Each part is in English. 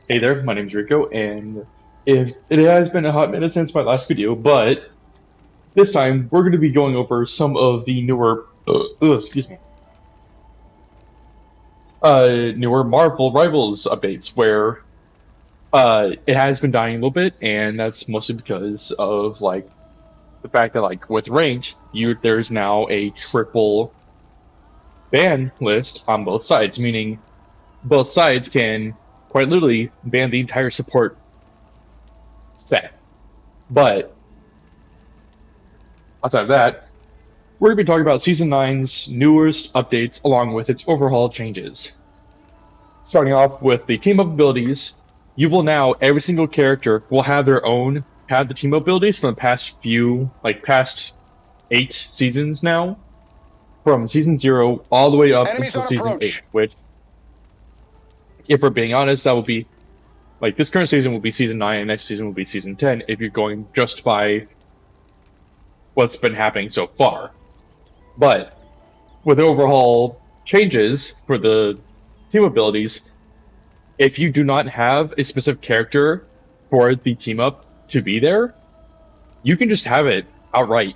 Hey there, my name's Rico, and it has been a hot minute since my last video, but this time we're going to be going over some of the newer Marvel Rivals updates, where it has been dying a little bit, and that's mostly because of like the fact that like with ranked, there's now a triple ban list on both sides, meaning both sides can quite literally ban the entire support set, but outside of that, we're going to be talking about Season 9's newest updates along with its overhaul changes. Starting off with the team up abilities, you will now, every single character will have have the team up abilities from the past 8 seasons now, from Season 0 all the way up Enemies until on Season 8, approach. which, if we're being honest, that will be, like, this current season will be Season 9 and next season will be Season 10 if you're going just by what's been happening so far. But with overhaul changes for the team abilities, if you do not have a specific character for the team up to be there, you can just have it outright.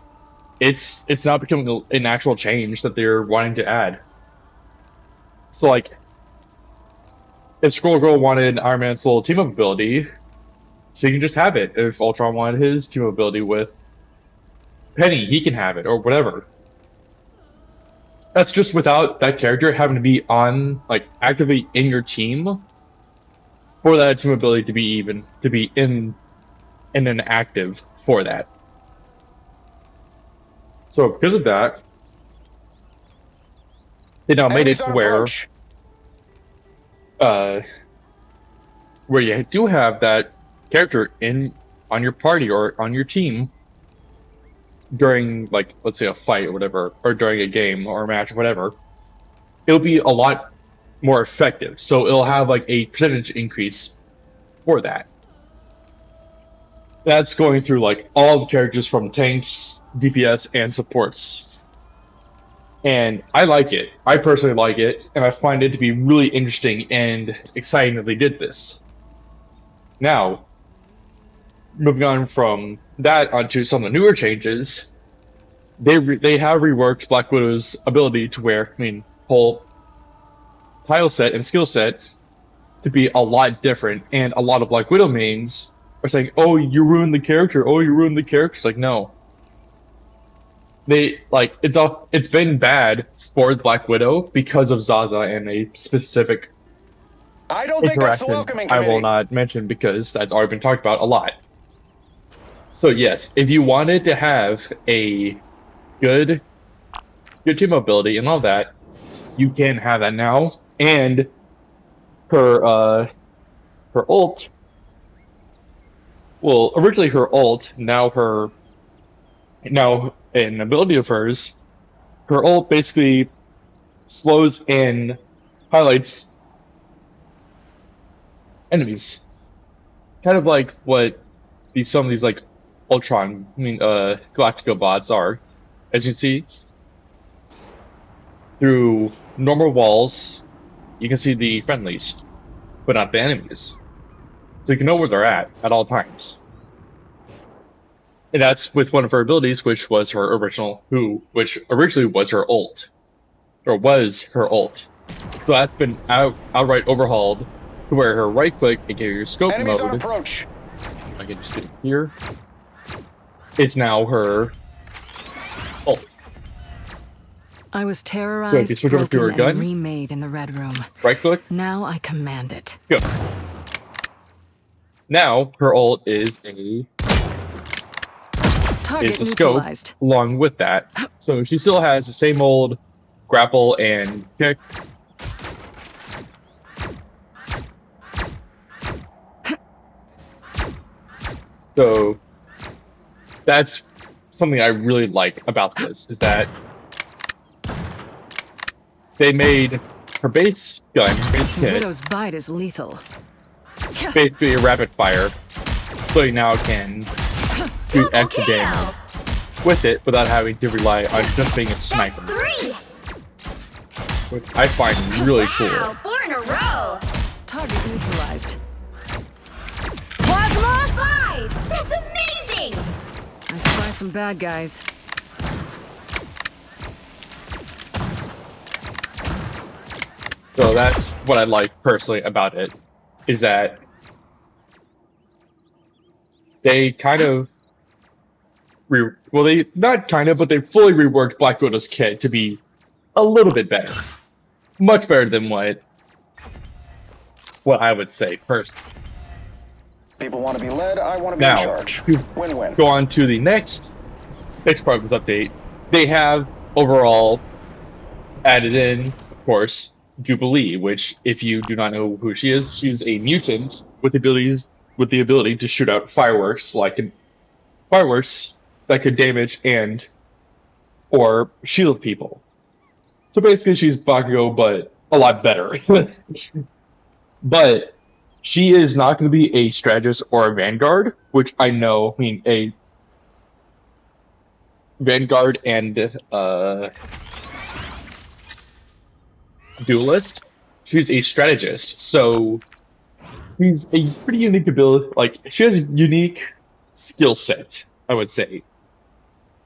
It's not becoming an actual change that they're wanting to add. So like, if Scroll Girl wanted Iron Man's little team up ability, she can just have it. If Ultron wanted his team up ability with Penny, he can have it or whatever. That's just without that character having to be on like actively in your team for that team ability to be in an active for that. So because of that, they now made Enemies it on approach. uh where you do have that character in on your party or on your team during like let's say a fight or whatever, or during a game or a match or whatever, it'll be a lot more effective. So it'll have like a percentage increase for that. That's going through like all the characters from tanks, DPS, and supports. And I like it. I personally like it, and I find it to be really interesting and exciting that they did this. Now, moving on from that onto some of the newer changes, they have reworked Black Widow's ability to wear, I mean, whole tile set and skill set to be a lot different, and a lot of Black Widow mains are saying, "Oh, you ruined the character. Oh, you ruined the character." It's like, no, it's been bad for the Black Widow because of Zaza and a specific I don't think that's the interaction welcoming I will committee. not mention because that's already been talked about a lot. So yes, if you wanted to have a good good team mobility and all that, you can have that now. And her her ult, well, originally her ult, now an ability of hers, her ult basically slows and highlights enemies. Kind of like what some of these like Galactica bots are. As you can see, through normal walls, you can see the friendlies, but not the enemies. So you can know where they're at all times. And that's with one of her abilities, which originally was her ult, or was her ult. So that's been outright overhauled to where her right click, aka your scope Enemies on mode, approach. I can just get it here, it's now her ult. I was So if you terrorized, switch over to broken, her and gun, remade in the Red Room. right click, Now I command it. go. Now her ult is Target a scope neutralized. along with that. So she still has the same old grapple and kick. So that's something I really like about this, is that they made her base gun, base kit, Widow's bite is lethal. basically a rapid fire, so you now can do extra damage with it without having to rely on just being a sniper, which I find really cool. Wow, 4 in a row. Target neutralized. Nice! That's amazing! I spy some bad guys. So that's what I like personally about it, is that they kind of they not kind of, but they fully reworked Black Widow's kit to be a little bit better, much better than what I would say personally. People want to be led, I want to be in Now, charge. to Win-win. go on to the next part of this update, they have overall added in, of course, Jubilee, which, if you do not know who she is, she's a mutant with the ability to shoot out fireworks that could damage and or shield people. So basically, she's Bakugo, but a lot better. But she is not going to be a strategist or a vanguard, which I know. I mean, a vanguard and duelist. She's a strategist, so she's a pretty unique ability. Like, she has a unique skill set, I would say.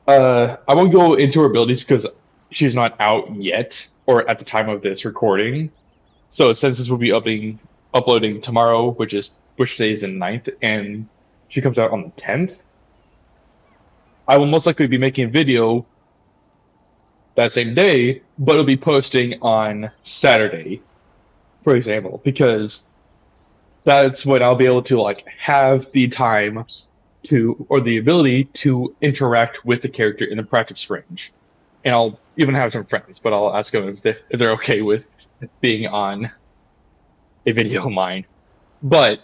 I won't go into her abilities because she's not out yet, or at the time of this recording. So since this will be uploading tomorrow, which today is the 9th, and she comes out on the 10th, I will most likely be making a video that same day, but it'll be posting on Saturday, for example, because that's when I'll be able to like have the time to, or the ability to interact with the character in the practice range. And I'll even have some friends, but I'll ask them if they're okay with being on a video of mine. But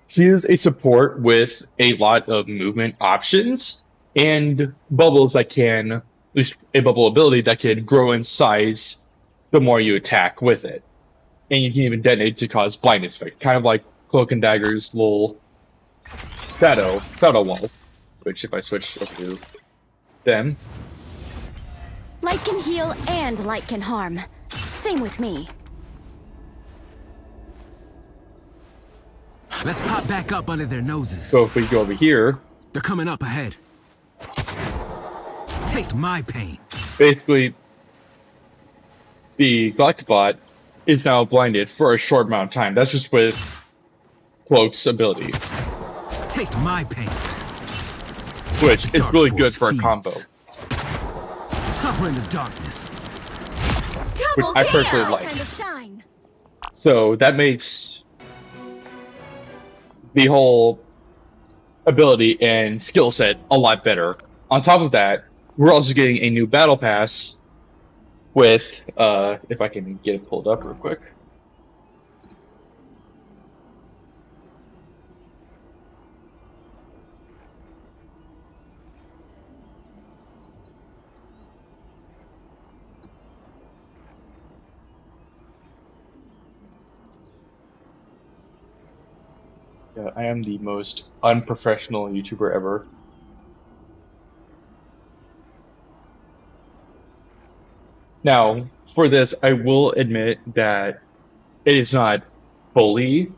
she is a support with a lot of movement options and bubbles that can, at least a bubble ability that can grow in size the more you attack with it. And you can even detonate to cause blindness effect, kind of like Cloak and Dagger's little shadow wall, which if I switch over to them. Light can heal and light can harm. Same with me. Let's pop back up under their noses. So if we go over here, They're coming up ahead. Taste my pain. basically the Galactobot is now blinded for a short amount of time. That's just with Cloak's ability, Taste my pain. which is Dark really Force good for a feeds. combo, Suffer in the darkness. which I personally like. Time to shine. So that makes the whole ability and skill set a lot better. On top of that, we're also getting a new battle pass with, if I can get it pulled up real quick. Yeah, I am the most unprofessional YouTuber ever. Now, for this, I will admit that it is not fully,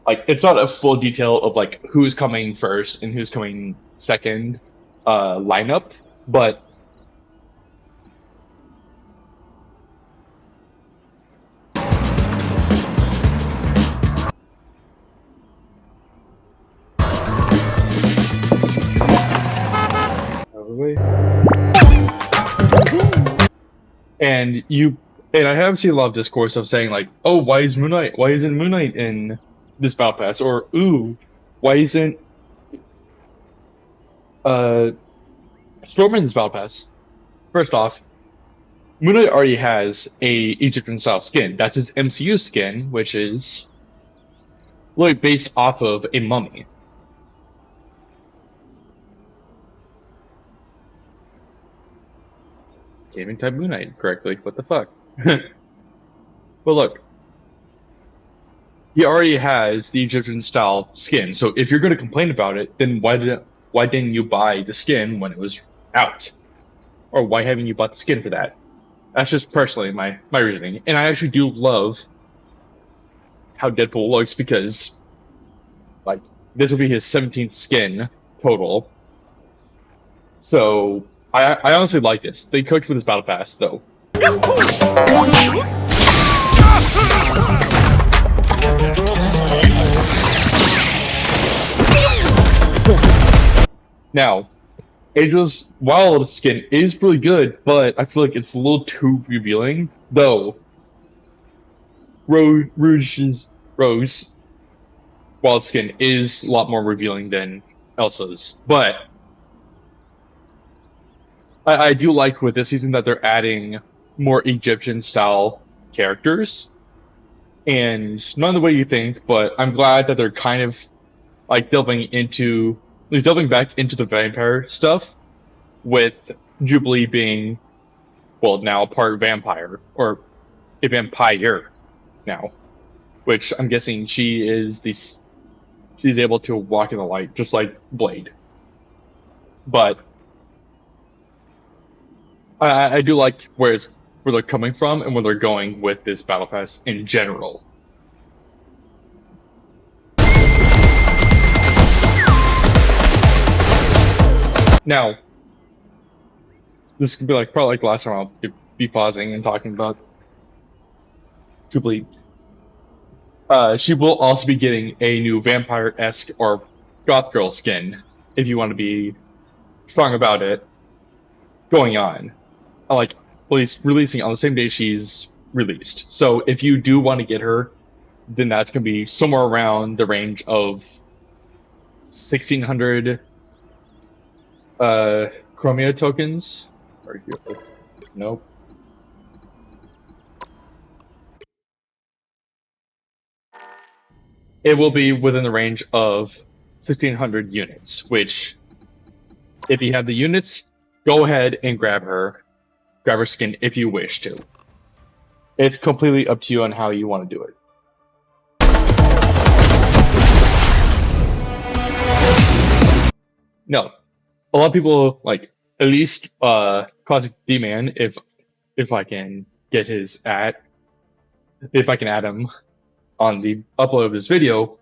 like, it's not a full detail of, like, who's coming first and who's coming second lineup, but and I have seen a lot of discourse of saying like, oh, why isn't Moon Knight in this battle pass? Or ooh, why isn't Storm in this battle pass? First off, Moon Knight already has a Egyptian style skin. That's his MCU skin, which is really based off of a mummy. Can't even type Moon Knight correctly. What the fuck? Well, look, he already has the Egyptian style skin. So if you're going to complain about it, then why didn't you buy the skin when it was out? Or why haven't you bought the skin for that? That's just personally my reasoning. And I actually do love how Deadpool looks because, like, this will be his 17th skin total. So I honestly like this. They cooked with this battle pass though. Now, Angel's Wild skin is really good, but I feel like it's a little too revealing. Though Rose Wild skin is a lot more revealing than Elsa's. But I do like with this season that they're adding more Egyptian style characters. And not in the way you think, but I'm glad that they're kind of like delving back into the vampire stuff with Jubilee being, well, now part vampire, or a vampire now, which I'm guessing she's able to walk in the light, just like Blade. But I do like where they're coming from and where they're going with this battle pass in general. Now, this could be like probably like the last time I'll be pausing and talking about Jubilee. She will also be getting a new vampire-esque or goth girl skin, if you want to be strong about it, going on. Like, releasing on the same day she's released. So if you do want to get her, then that's going to be somewhere around the range of 1,600 Chromia tokens. Right here. Nope. It will be within the range of 1,600 units, which, if you have the units, go ahead and grab her skin if you wish to. It's completely up to you on how you want to do it. No, a lot of people like at least Classic D-Man if I can get if I can add him on the upload of this video.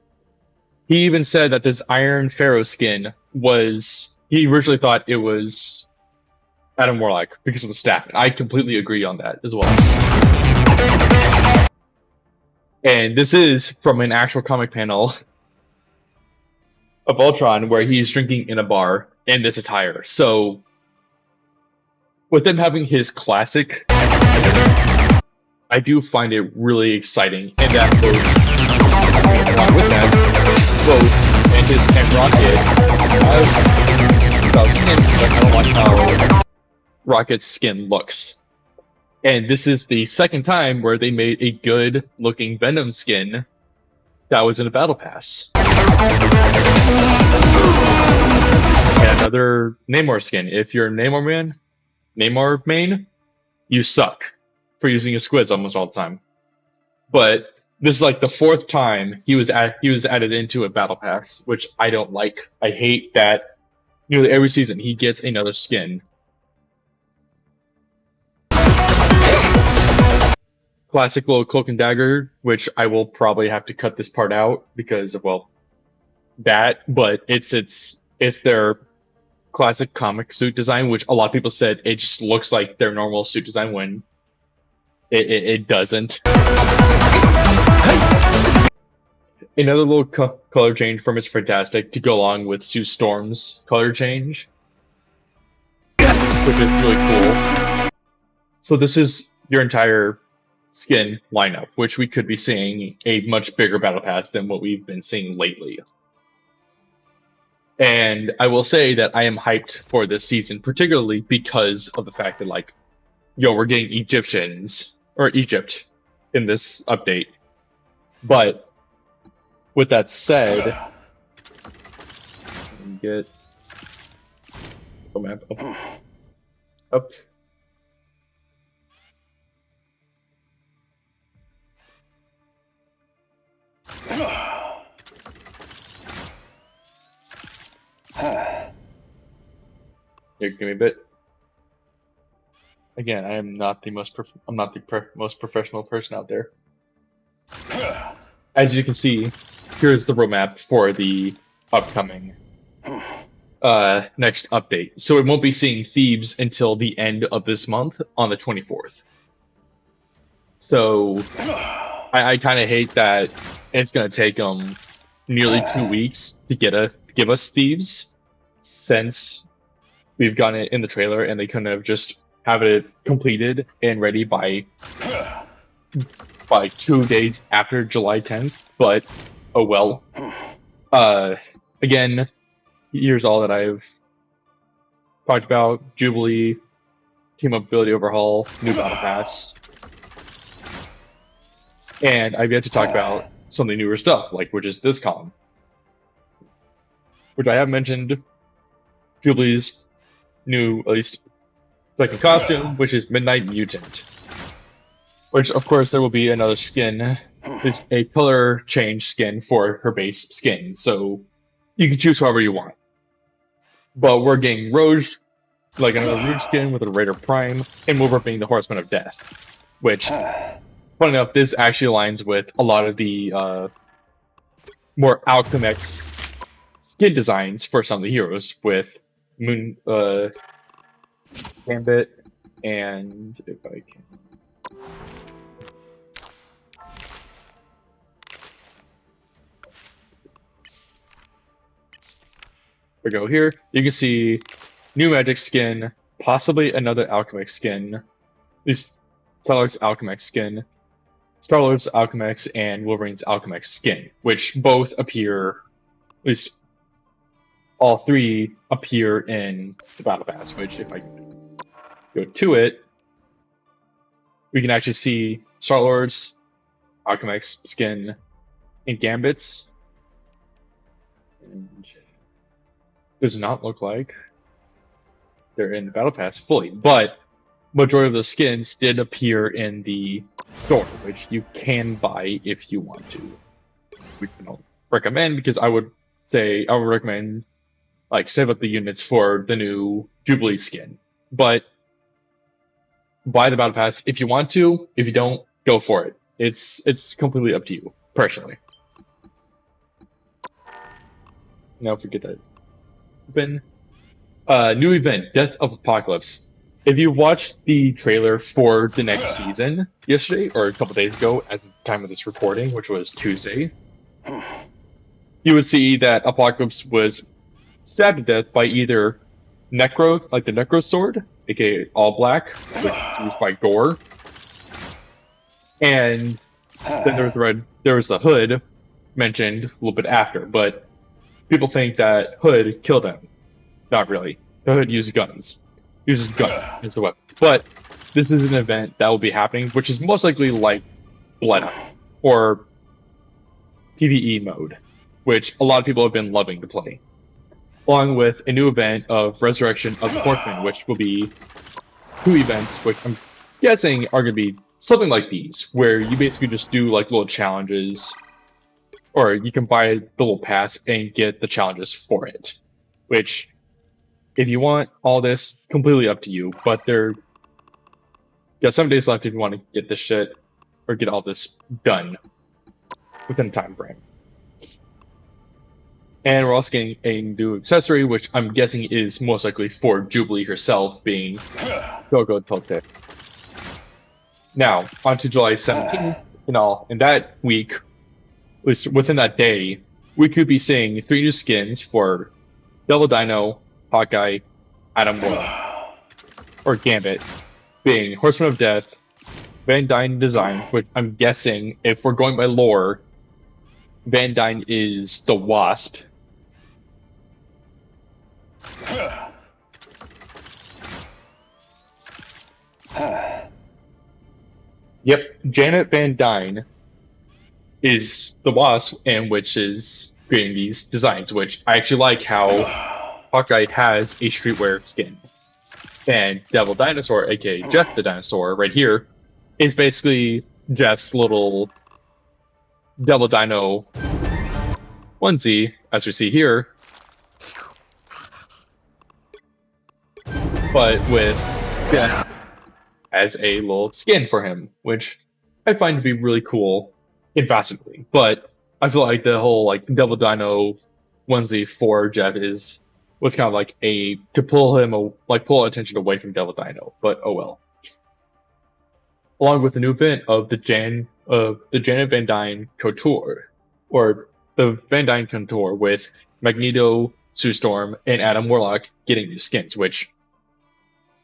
He even said that this Iron Pharaoh skin he originally thought it was Adam Warlock because of the staff. I completely agree on that as well. And this is from an actual comic panel of Ultron where he's drinking in a bar in this attire. So with him having his classic, I do find it really exciting. And that both along with that, both Mantis and Rocket I don't like how Rocket's skin looks. And this is the second time where they made a good looking Venom skin that was in a battle pass. And another Namor skin. If you're a Namor main, you suck for using his squids almost all the time. But this is like the fourth time he was added into a battle pass, which I don't like. I hate that nearly every season he gets another skin. Classic little cloak and dagger, which I will probably have to cut this part out because of, well, that, but it's their classic comic suit design, which a lot of people said it just looks like their normal suit design when it doesn't. Another little color change from Mr. Fantastic to go along with Sue Storm's color change, which is really cool. So this is your entire skin lineup, which we could be seeing a much bigger battle pass than what we've been seeing lately. And I will say that I am hyped for this season, particularly because of the fact that, like, we're getting Egypt in this update. But with that said, get the map up. Here, give me a bit. Again, I am not the most most professional person out there. As you can see, here's the roadmap for the upcoming next update. So it won't be seeing thieves until the end of this month on the 24th. So I kind of hate that it's going to take them nearly 2 weeks to give us thieves, since we've gotten it in the trailer and they couldn't have just have it completed and ready by 2 days after July 10th. But oh well. Again, here's all that I've talked about: Jubilee, team ability overhaul, new battle pass, and I've yet to talk about some of the newer stuff, which is this column, which I have mentioned. Jubilee's new, at least second costume, which is Midnight Mutant, which of course there will be another skin. There's a color change skin for her base skin, so you can choose however you want. But we're getting Roge, like another Rouge skin with a Raider Prime, and Wilbur being the Horseman of Death, which, funny enough, this actually aligns with a lot of the more Alchemix skin designs for some of the heroes, with Moon, Gambit, and if I can. We go here. You can see new magic skin, possibly another Alchemix skin, at least Star-Lord's Alchemix skin, Star-Lord's Alchemix, and Wolverine's Alchemix skin, which both appear, at least all three appear in the Battle Pass, which if I go to it, we can actually see Star-Lord's Alchemix skin and Gambit's. And does not look like they're in the Battle Pass fully, but majority of the skins did appear in the store, which you can buy if you want to. We don't recommend, because I would recommend save up the units for the new Jubilee skin. But buy the Battle Pass if you want to. If you don't, go for it. It's completely up to you, personally. Now forget that. New event, Death of Apocalypse. If you watched the trailer for the next season yesterday, or a couple days ago at the time of this recording, which was Tuesday, you would see that Apocalypse was stabbed to death by either Necro, like the Necro sword, aka all black, which is used by Gore, and then there was the Hood mentioned a little bit after, but people think that Hood killed him. Not really. The Hood uses gun as a weapon. But this is an event that will be happening, which is most likely like Blood or PvE mode, which a lot of people have been loving to play, along with a new event of Resurrection of the Horseman, which will be 2 events, which I'm guessing are going to be something like these, where you basically just do little challenges, or you can buy the little pass and get the challenges for it, which, if you want all this, completely up to you, but you got 7 days left if you want to get this shit, or get all this done within a time frame. And we're also getting a new accessory, which I'm guessing is most likely for Jubilee herself, being Go-Go Tote. Now, on to July 17th, in that week, at least within that day, we could be seeing 3 new skins for Devil Dino, Hawkeye, Adam Warlock, or Gambit, being Horseman of Death, Van Dyne design, which I'm guessing, if we're going by lore, Van Dyne is the Wasp. Yep, Janet Van Dyne is the Wasp, and which is creating these designs, which I actually like how Hawkeye has a streetwear skin. And Devil Dinosaur, aka Jeff the Dinosaur, right here, is basically Jeff's little Devil Dino onesie, as we see here, but with Jeff as a little skin for him, which I find to be really cool and fascinating. But I feel like the whole Devil Dino onesie for Jeff was kind of like a to pull pull attention away from Devil Dino, but oh well. Along with the new event of the Janet Van Dyne Couture, or the Van Dyne Couture with Magneto, Sue Storm, and Adam Warlock getting new skins, which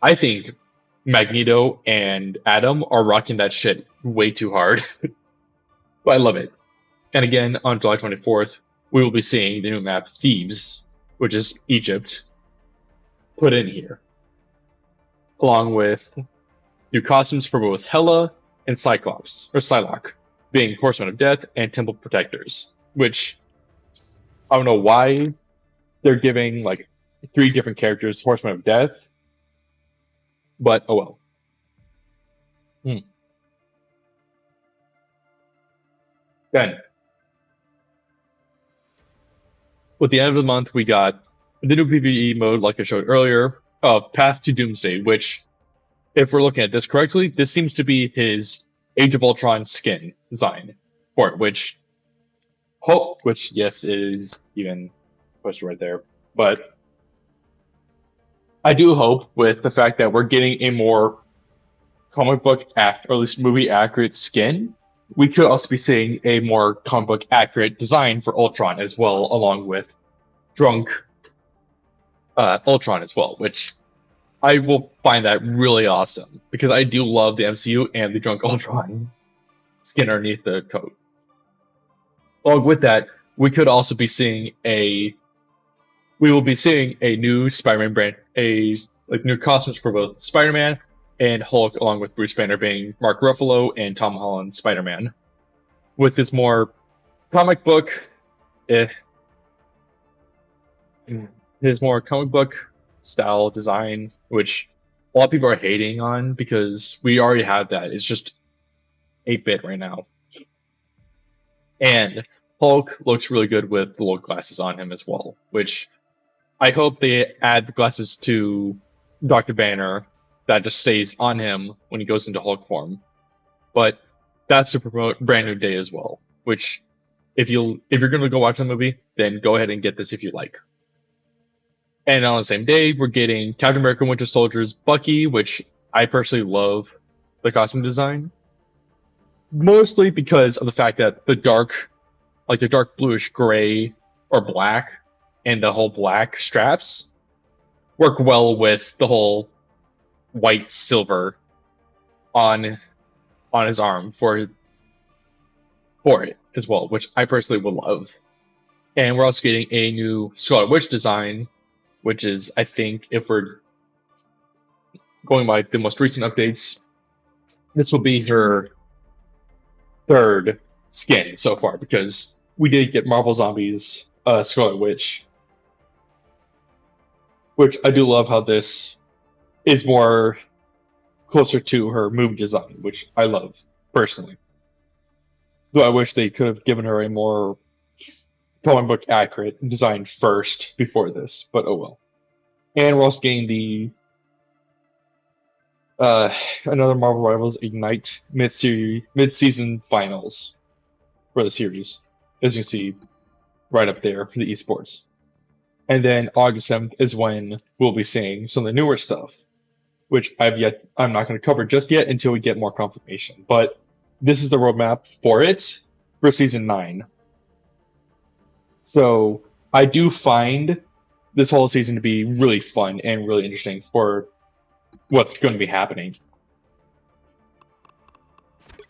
I think Magneto and Adam are rocking that shit way too hard. But I love it. And again, on July 24th, we will be seeing the new map Thieves, which is Egypt, put in here. Along with new costumes for both Hela and Psylocke, being Horsemen of Death and Temple Protectors, which I don't know why they're giving like 3 different characters Horsemen of Death, but oh well. Then, with the end of the month, we got the new PvE mode, like I showed earlier, of Path to Doomsday, which, if we're looking at this correctly, this seems to be his Age of Ultron skin design for it, which yes, is even posted right there. But I do hope, with the fact that we're getting a more comic book or at least movie accurate skin, we could also be seeing a more comic book accurate design for Ultron as well, along with drunk Ultron as well, which I will find that really awesome because I do love the MCU and the drunk Ultron skin underneath the coat. Along with that, we could also be seeing a new Spider-Man brand, new costumes for both Spider-Man and Hulk, along with Bruce Banner being Mark Ruffalo and Tom Holland Spider-Man, with this more comic book, his more comic book style design, which a lot of people are hating on because we already have that. It's just 8-bit right now. And Hulk looks really good with the little glasses on him as well, which I hope they add the glasses to Dr. Banner that just stays on him when he goes into Hulk form. But that's to promote Brand New Day as well, which if you're going to go watch the movie, then go ahead and get this if you like. And on the same day, we're getting Captain America Winter Soldier's Bucky, which I personally love the costume design. Mostly because of the fact that the dark bluish gray or black and the whole black straps work well with the whole white silver on his arm for it as well, which I personally would love. And we're also getting a new Scarlet Witch design, which is, I think, if we're going by the most recent updates, this will be her 3rd skin so far, because we did get Marvel Zombies Scarlet Witch, which I do love how this is more closer to her movie design, which I love personally. Though I wish they could have given her a more comic book accurate design first before this, but oh well. And we're also getting another Marvel Rivals Ignite mid-season finals for the series, as you can see right up there for the esports. And then August 7th is when we'll be seeing some of the newer stuff, which I'm not going to cover just yet until we get more confirmation. But this is the roadmap for it for season 9. So I do find this whole season to be really fun and really interesting for what's going to be happening.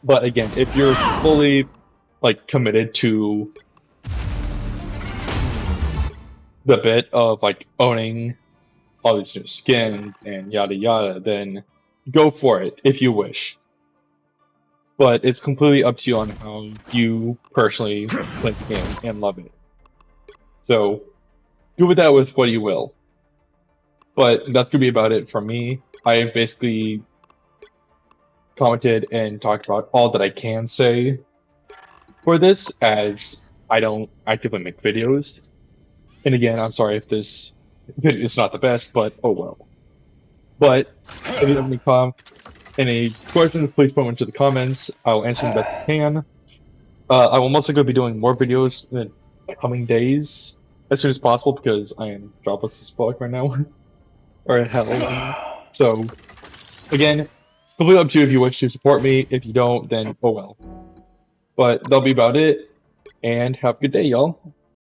But again, if you're fully committed to the bit of owning all these new skins and yada yada, then go for it if you wish. But it's completely up to you on how you personally play the game and love it. So do with that with what you will. But that's gonna be about it from me. I basically commented and talked about all that I can say for this, as I don't actively make videos. And again, I'm sorry if this video is not the best, but oh well. But if you have any questions, please put them into the comments. I'll answer them best I can. I will most likely be doing more videos in the coming days, as soon as possible because I am jobless as fuck right now, or hell right now. So again, completely up to you if you wish to support me. If you don't, then oh well. But that'll be about it. And have a good day, y'all.